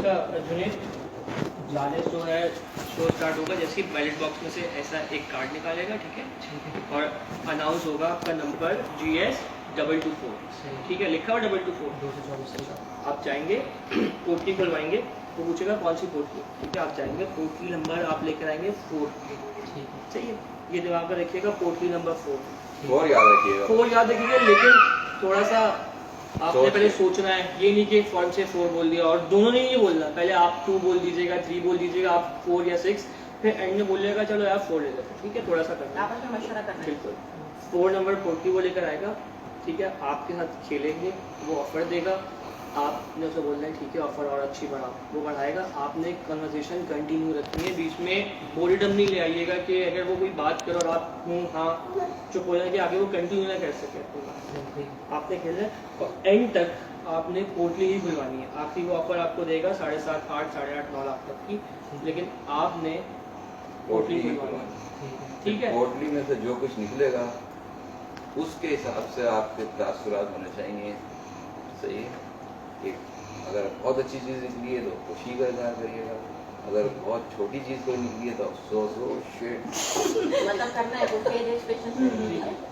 इसका जुनेद लालिस जो है शो स्टार्ट होगा जैसे ही बैलेट बॉक्स में से ऐसा एक कार्ड निकालेगा, ठीक है, और अनाउंस होगा आपका नंबर GS224, ठीक है, लिखा हुआ 224। आप जाएंगे पोटली खुलवाएंगे तो पूछेगा कौन सी पोटली, ठीक है, आप जाएंगे पोटली नंबर आप लेकर आएंगे 4, सही है, ये दिमाग में रखिएगा, पोटली नंबर 4 याद रखिएगा, 4 याद रखिएगा, लेकिन थोड़ा सा आपने पहले सोचना है, ये नहीं कि फॉर्म से 4 बोल दिया, और दोनों ने ये बोलना, पहले आप 2 बोल दीजिएगा, 3 बोल दीजिएगा, आप 4 या 6, फिर एंड में बोलिएगा चलो यार 4 ले लेते, ठीक है, थोड़ा सा करना आपस में मशवरा करना है। बिल्कुल। 4 नंबर पोटली वो लेकर आएगा, ठीक है, आपके साथ खेलेंगे, वो ऑफर देगा, आपने उसे बोलना है ठीक है ऑफर और अच्छी बढ़ाओ, वो बढ़ाएगा, आपने कन्वर्सेशन कंटिन्यू रखनी है, बीच में बोरिडम नहीं ले आइएगा कि अगर वो कोई बात करो और आप हाँ चुप हो जाएंगे, आगे वो कंटिन्यू ना कर सके, आपने खेलना है, और एंड तक आपने पोटली ही खुलवानी है, आखिरी वो ऑफर आपको देगा 7.5, 8, 8.5, 9 लाख तक की, लेकिन आपने पोटली खुलवानी है, ठीक है। पोटली में से जो कुछ निकलेगा उसके हिसाब से आपके तासुरात होने चाहिए, सही है, अगर बहुत अच्छी चीज निकली है तो खुशी का इजहार करिएगा, अगर बहुत छोटी चीज कोई निकली है तो अफसोस हो शिट, मतलब करना है, फेज एक्सप्रेशन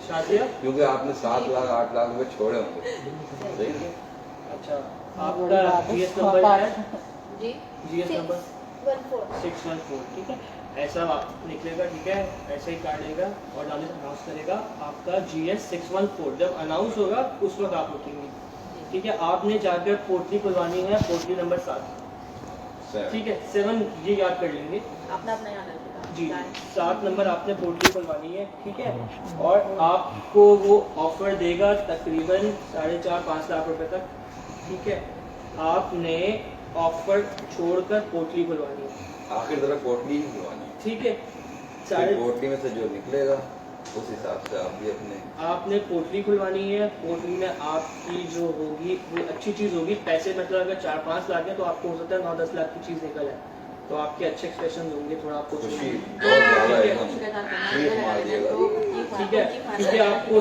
शादिया, क्योंकि आपने 7 लाख 8 लाख रुपए छोड़े होंगे, सही है। अच्छा आपका GS नंबर है जी, GS नंबर 614, ठीक है, ऐसा निकलेगा, ठीक है, ऐसे ही कार्ड लेगा और डाले अनाउंस करेगा आपका GS614, जब अनाउंस होगा उस वक्त आप उठेंगे, ठीक है, आपने जाकर पोटली खुलवानी है, पोटली नंबर 7, ठीक है, 7 ये याद कर लेंगे अपना अपना याद रखिएगा जी, 7 नंबर आपने पोटली खुलवानी है, ठीक है, और आपको वो ऑफर देगा तकरीबन 4.5-5 लाख रुपए तक, ठीक है, आपने ऑफर छोड़कर पोटली खुलवानी है, आखिर तरफ पोटली ही खुलवानी है, ठीक है, पोटली में से जो निकलेगा उस हिसाब से आप भी अपने आपने पोटली खुलवानी है, पोटली में आपकी जो होगी वो अच्छी चीज होगी, पैसे मतलब अगर 4-5 लाख है तो आपको हो सकता है 9-10 लाख की चीज निकल है, तो आपके अच्छे एक्सप्रेशन होंगे, थोड़ा आपको खुशी बहुत ज्यादा एकदम करना ठीक मार दिएगा, तो ठीक है, क्योंकि आपको